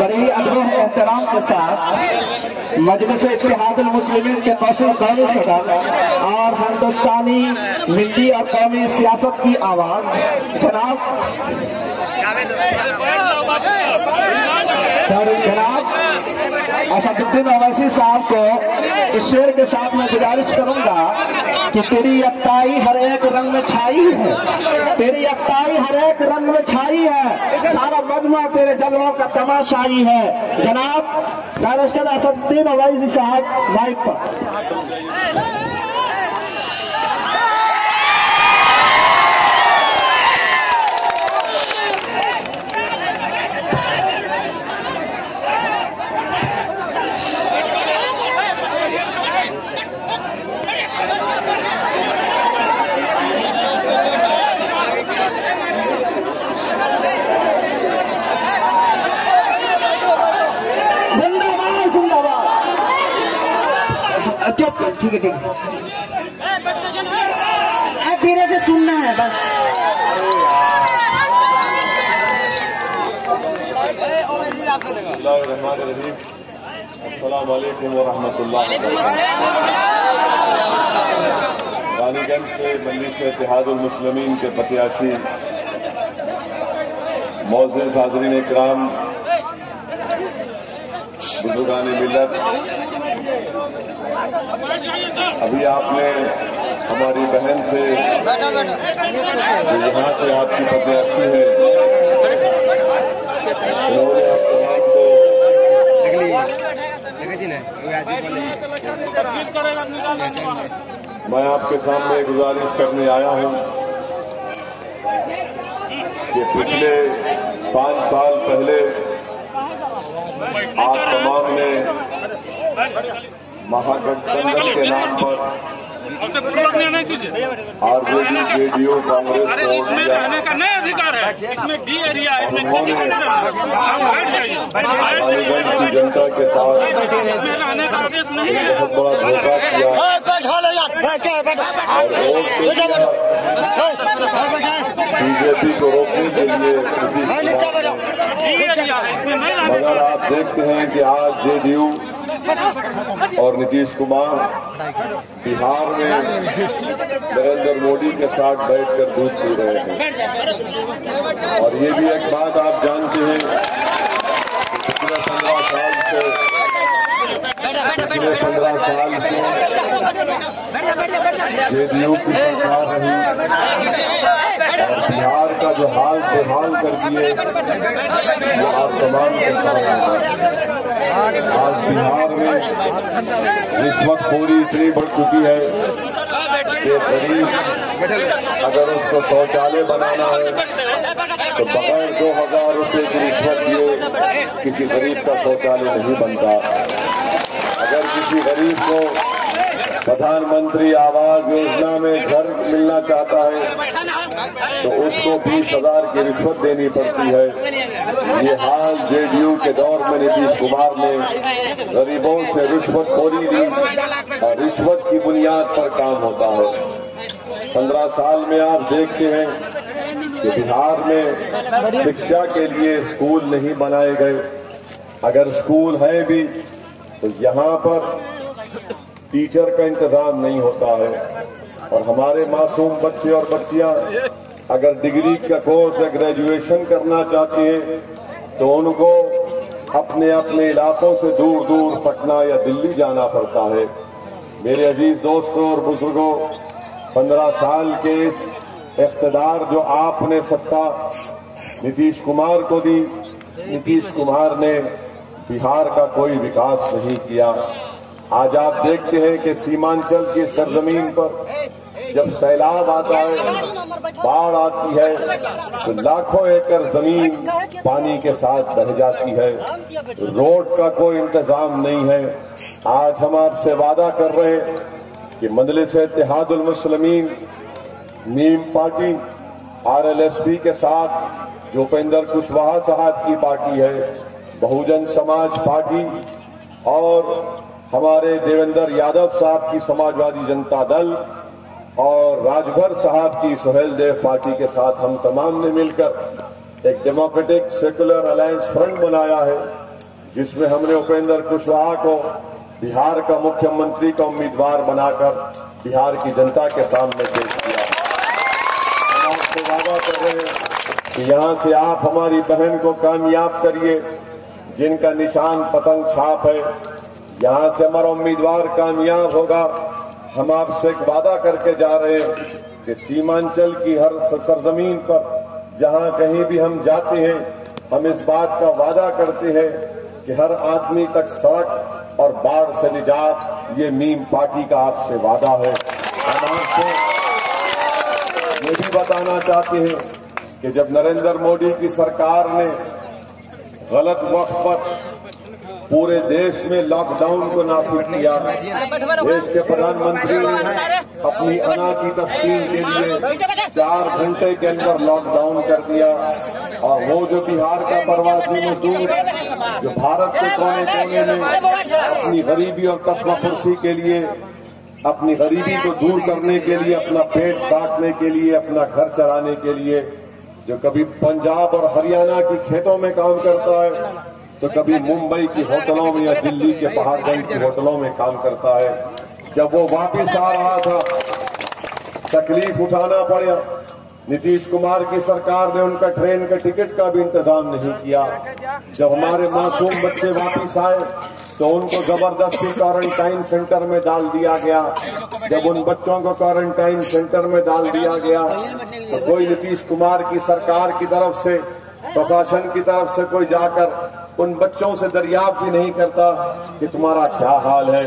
बड़ी अदब एहतराम के साथ मजलिस इत्तेहादुल मुस्लिमीन के कौंसिल कौमी सदर और हिंदुस्तानी मिली और कौमी सियासत की आवाज जनाब असदुद्दीन ओवैसी साहब को इस शेर के साथ मैं गुजारिश करूंगा कि तेरी यकताई हर एक रंग में छाई है, तेरी यकताई हर एक रंग में छाई है, सारा मजमा तेरे जलवों का तमाशाई है। जनाब बैरिस्टर असदुद्दीन ओवैसी साहब माइक पर। ठीक है ठीक है, धीरे से सुनना है बस। अस्सलाम वालेकुम व रहमतुल्लाह। रानीगंज से मजलिस इत्तेहादुल मुस्लिमीन के प्रत्याशी मोअज़्ज़िज़ हाज़रीन इकराम, बुजुर्गान मिल्लत, अभी आपने हमारी बहन से जो यहाँ से आपकी प्रत्याशी है, उन्होंने आप तमाम को मैं आपके सामने गुजारिश करने आया हूँ कि पिछले 5 साल पहले आप तमाम ने महागठबंधन के नाम पर आरजेडी, जेडीयू, कांग्रेस को की जनता के साथ बहुत बड़ा धोखा किया और बीजेपी को रोकने के लिए। मगर आप देखते हैं कि आज जेडीयू और नीतीश कुमार बिहार में नरेंद्र मोदी के साथ बैठकर दूध पी रहे हैं। और ये भी एक बात आप जानते हैं कि पिछले 15 साल से जेडीयू की सरकार रही और बिहार का जो हाल बेहाल कर दिए वो आप तमाम आज बिहार में रिश्वतखोरी इतनी बढ़ चुकी है कि गरीब अगर उसको शौचालय बनाना है तो बगैर 2000 रुपये की रिश्वत दिए किसी गरीब का शौचालय नहीं बनता। अगर किसी गरीब को प्रधानमंत्री आवास योजना में घर मिलना चाहता है तो उसको 20,000 की रिश्वत देनी पड़ती है। ये हाल जेडीयू के दौर में नीतीश कुमार ने गरीबों से रिश्वतखोरी दी और रिश्वत की बुनियाद पर काम होता है। 15 साल में आप देखते हैं कि बिहार में शिक्षा के लिए स्कूल नहीं बनाए गए। अगर स्कूल है भी तो यहाँ पर टीचर का इंतजाम नहीं होता है और हमारे मासूम बच्चे और बच्चियां अगर डिग्री का कोर्स या ग्रेजुएशन करना चाहते हैं तो उनको अपने अपने इलाकों से दूर दूर पटना या दिल्ली जाना पड़ता है। मेरे अजीज दोस्तों और बुजुर्गों, 15 साल के इस इख्तिदार जो आपने सत्ता नीतीश कुमार को दी, नीतीश कुमार ने बिहार का कोई विकास नहीं किया। आज आप देखते हैं कि सीमांचल की सरजमीन पर जब सैलाब आता है, बाढ़ आती है तो लाखों एकड़ जमीन पानी के साथ बह जाती है। रोड का कोई इंतजाम नहीं है। आज हम आपसे वादा कर रहे हैं कि मजलिस इत्तेहादुल मुस्लिमीन नीम पार्टी आरएलएसपी के साथ जो उपेंद्र कुशवाहा साहब की पार्टी है, बहुजन समाज पार्टी और हमारे देवेंद्र यादव साहब की समाजवादी जनता दल और राजभर साहब की सुहेल देव पार्टी के साथ हम तमाम ने मिलकर एक डेमोक्रेटिक सेकुलर अलायंस फ्रंट बनाया है जिसमें हमने उपेंद्र कुशवाहा को बिहार का मुख्यमंत्री का उम्मीदवार बनाकर बिहार की जनता के सामने पेश किया। हम आपसे वादा कर रहे हैं कि यहां से आप हमारी बहन को कामयाब करिए, जिनका निशान पतंग छाप है। यहां से हमारा उम्मीदवार कामयाब होगा। हम आपसे एक वादा करके जा रहे हैं कि सीमांचल की हर सरजमीन पर जहां कहीं भी हम जाते हैं, हम इस बात का वादा करते हैं कि हर आदमी तक सड़क और बाढ़ से निजात, ये मीम पार्टी का आपसे वादा है। हम आपसे ये भी बताना चाहते हैं कि जब नरेंद्र मोदी की सरकार ने गलत वक्त पर पूरे देश में लॉकडाउन को नाफिज किया, देश के प्रधानमंत्री ने अपनी अना की तस्कीन के लिए 4 घंटे के अंदर लॉकडाउन कर दिया। और वो जो बिहार का प्रवासी मजदूर जो भारत के कोने कोने में अपनी गरीबी और कस्मापुर्सी के लिए, अपनी गरीबी को दूर करने के लिए, अपना पेट काटने के लिए, अपना घर चलाने के लिए, जो कभी पंजाब और हरियाणा की खेतों में काम करता है, तो कभी मुंबई की होटलों में या दिल्ली के पहाड़गंज की होटलों में काम करता है, जब वो वापस आ रहा था तकलीफ उठाना पड़ा। नीतीश कुमार की सरकार ने उनका ट्रेन का टिकट का भी इंतजाम नहीं किया। जब हमारे मासूम बच्चे वापस आए तो उनको जबरदस्ती क्वारंटाइन सेंटर में डाल दिया गया। जब उन बच्चों को क्वारंटाइन सेंटर में डाल दिया गया तो कोई नीतीश कुमार की सरकार की तरफ से, प्रशासन की तरफ से कोई जाकर उन बच्चों से दरियाफ्त भी नहीं करता कि तुम्हारा क्या हाल है।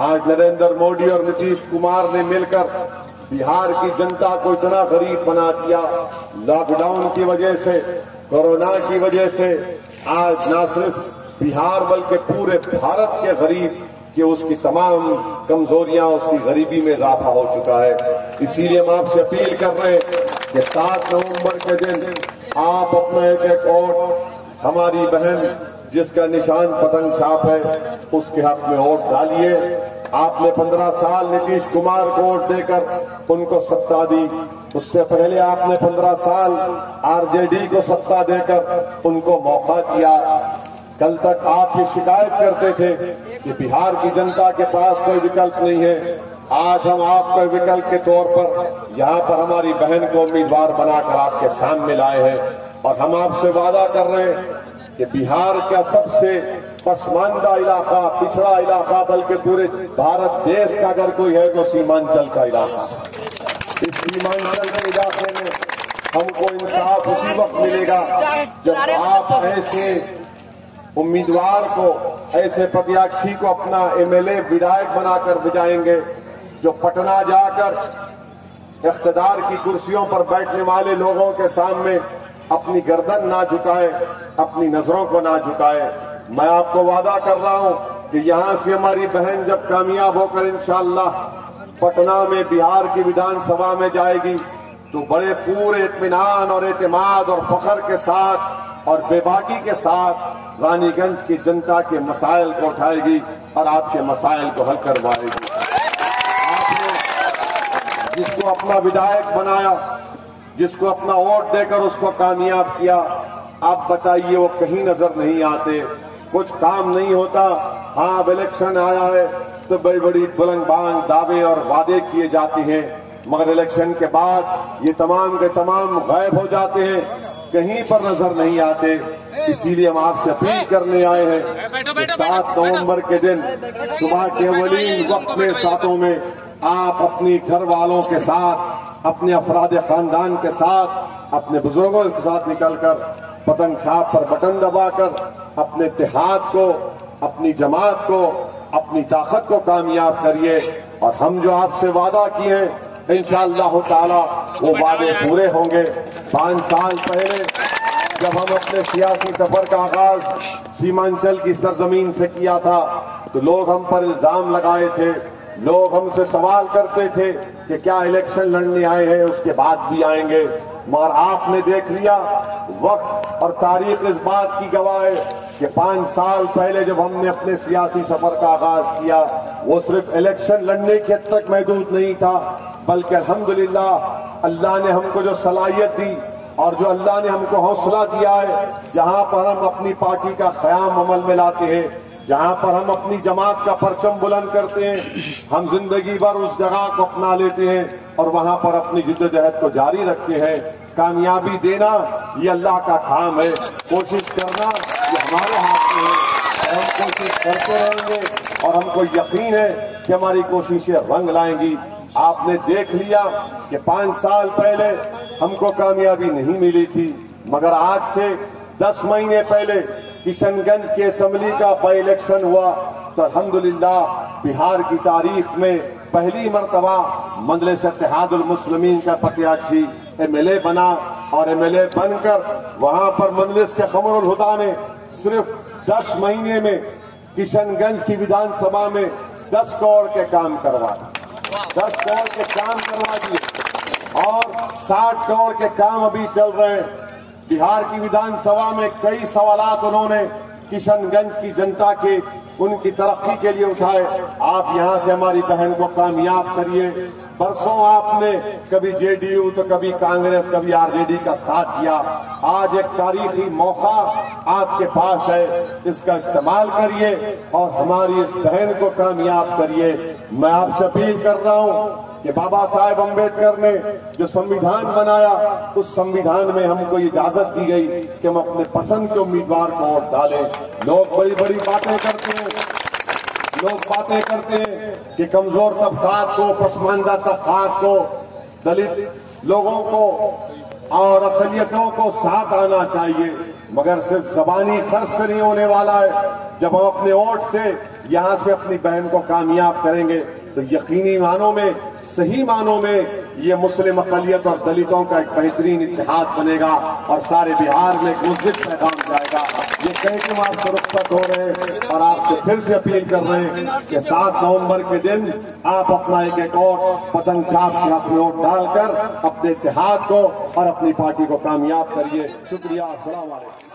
आज नरेंद्र मोदी और नीतीश कुमार ने मिलकर बिहार की जनता को इतना गरीब बना दिया। लॉकडाउन की वजह से, कोरोना की वजह से आज न सिर्फ बिहार बल्कि पूरे भारत के गरीब कि उसकी तमाम कमजोरियां, उसकी गरीबी में इजाफा हो चुका है। इसीलिए हम आपसे अपील कर रहे हैं कि 7 नवंबर के दिन आप अपना एक वोट हमारी बहन जिसका निशान पतंग छाप है उसके हक में वोट डालिए। आपने 15 साल नीतीश कुमार को वोट देकर उनको सत्ता दी, उससे पहले आपने 15 साल आरजेडी को सत्ता देकर उनको मौका दिया। कल तक आप ये शिकायत करते थे कि बिहार की जनता के पास कोई विकल्प नहीं है। आज हम आपके विकल्प के तौर पर यहाँ पर हमारी बहन को उम्मीदवार बनाकर आपके सामने लाए हैं और हम आपसे वादा कर रहे हैं कि बिहार का सबसे पसमानदा इलाका, पिछड़ा इलाका, बल्कि पूरे भारत देश का अगर कोई है तो सीमांचल का इलाका। इस सीमांचल के इलाके में हमको इंसाफ उसी वक्त मिलेगा जब आप ऐसे उम्मीदवार को, ऐसे प्रत्याशी को अपना एमएलए, विधायक बनाकर भिजाएंगे जो पटना जाकर इख्तिदार की कुर्सियों पर बैठने वाले लोगों के सामने अपनी गर्दन ना झुकाए, अपनी नजरों को ना झुकाए। मैं आपको वादा कर रहा हूं कि यहां से हमारी बहन जब कामयाब होकर इंशाअल्लाह पटना में बिहार की विधानसभा में जाएगी तो बड़े पूरे इत्मीनान और एतमाद और फख्र के साथ और बेबाकी के साथ रानीगंज की जनता के मसाइल को उठाएगी और आपके मसाइल को हल करवाएगी। आपने जिसको अपना विधायक बनाया, जिसको अपना वोट देकर उसको कामयाब किया, आप बताइए वो कहीं नजर नहीं आते, कुछ काम नहीं होता। हाँ, अब इलेक्शन आया है तो बड़ी बड़ी बुलंदबांग दावे और वादे किए जाते हैं, मगर इलेक्शन के बाद ये तमाम के तमाम गायब हो जाते हैं, कहीं पर नजर नहीं आते। इसीलिए हम आपसे अपील करने आए हैं कि 7 नवंबर के दिन सुबह के अवलीन वक्त में सातों में आप अपनी घर वालों के साथ, अपने अफराद खानदान के साथ, अपने बुजुर्गों के साथ निकलकर पतंग छाप पर बटन दबाकर अपने इत्तेहाद को, अपनी जमात को, अपनी ताकत को कामयाब करिए। और हम जो आपसे वादा किए हैं इंशाअल्लाह ताला वो वादे पूरे होंगे। 5 साल पहले जब हम अपने सियासी सफर का आगाज सीमांचल की सरजमीन से किया था तो लोग हम पर इल्जाम लगाए थे, लोग हमसे सवाल करते थे कि क्या इलेक्शन लड़ने आए हैं, उसके बाद भी आएंगे। मगर आपने देख लिया, वक्त और तारीख इस बात की गवाह है कि 5 साल पहले जब हमने अपने सियासी सफर का आगाज किया वो सिर्फ इलेक्शन लड़ने के हद तक महदूद नहीं था, बल्कि अल्हम्दुलिल्लाह अल्लाह ने हमको जो सलाहियत दी और जो अल्लाह ने हमको हौसला दिया है, जहां पर हम अपनी पार्टी का क़याम अमल में लाते हैं, जहां पर हम अपनी जमात का परचम बुलंद करते हैं, हम जिंदगी भर उस जगह को अपना लेते हैं और वहां पर अपनी जिद्दोजहद को जारी रखते हैं। कामयाबी देना ये अल्लाह का काम है, कोशिश करना ये हमारे हाथ में है। हम कोशिश करते रहेंगे और हमको यकीन है कि हमारी कोशिशें रंग लाएंगी। आपने देख लिया कि 5 साल पहले हमको कामयाबी नहीं मिली थी, मगर आज से 10 महीने पहले किशनगंज के असेंबली का बाई इलेक्शन हुआ तो अल्हम्दुलिल्लाह बिहार की तारीख में पहली मर्तबा मजलिस इत्तेहादुल मुस्लिमीन का प्रत्याशी MLA बना और MLA बनकर वहां पर मजलिस के क़मरुल हुदा ने सिर्फ 10 महीने में किशनगंज की विधानसभा में 10 करोड़ के काम करवाए, 10 करोड़ के काम करवा दिए और 60 करोड़ के काम अभी चल रहे हैं। बिहार की विधानसभा में कई सवालात उन्होंने किशनगंज की जनता के उनकी तरक्की के लिए उठाए। आप यहां से हमारी बहन को कामयाब करिए। बरसों आपने कभी JDU तो कभी कांग्रेस कभी RJD का साथ किया। आज एक तारीखी मौका आपके पास है, इसका इस्तेमाल करिए और हमारी इस बहन को कामयाब करिए। मैं आपसे अपील कर रहा हूं कि बाबा साहेब अम्बेडकर ने जो संविधान बनाया, उस संविधान में हमको इजाजत दी गई कि हम अपने पसंद के उम्मीदवार को वोट डालें। लोग बड़ी बड़ी बातें करते हैं, लोग बातें करते हैं कि कमजोर तबकात को, पसमानदा तबकात को, दलित लोगों को और अक़लियतों को साथ आना चाहिए, मगर सिर्फ ज़बानी खर्च से नहीं होने वाला है। जब हम अपने वोट से यहां से अपनी बहन को कामयाब करेंगे तो यकीनी मानों में, सही मानों में ये मुस्लिम अक़लियत और दलितों का एक बेहतरीन इत्तेहाद बनेगा और सारे बिहार में एक मुस्लिम पैगाम जाएगा। ये कह के हम आपसे रुख़्सत हो रहे हैं और आपसे फिर से अपील कर रहे हैं कि 7 नवंबर के दिन आप अपना एक वोट पतंग चाप के अपनी वोट डालकर अपने इत्तेहाद को और अपनी पार्टी को कामयाब करिए। शुक्रिया। अस्सलाम वालेकुम।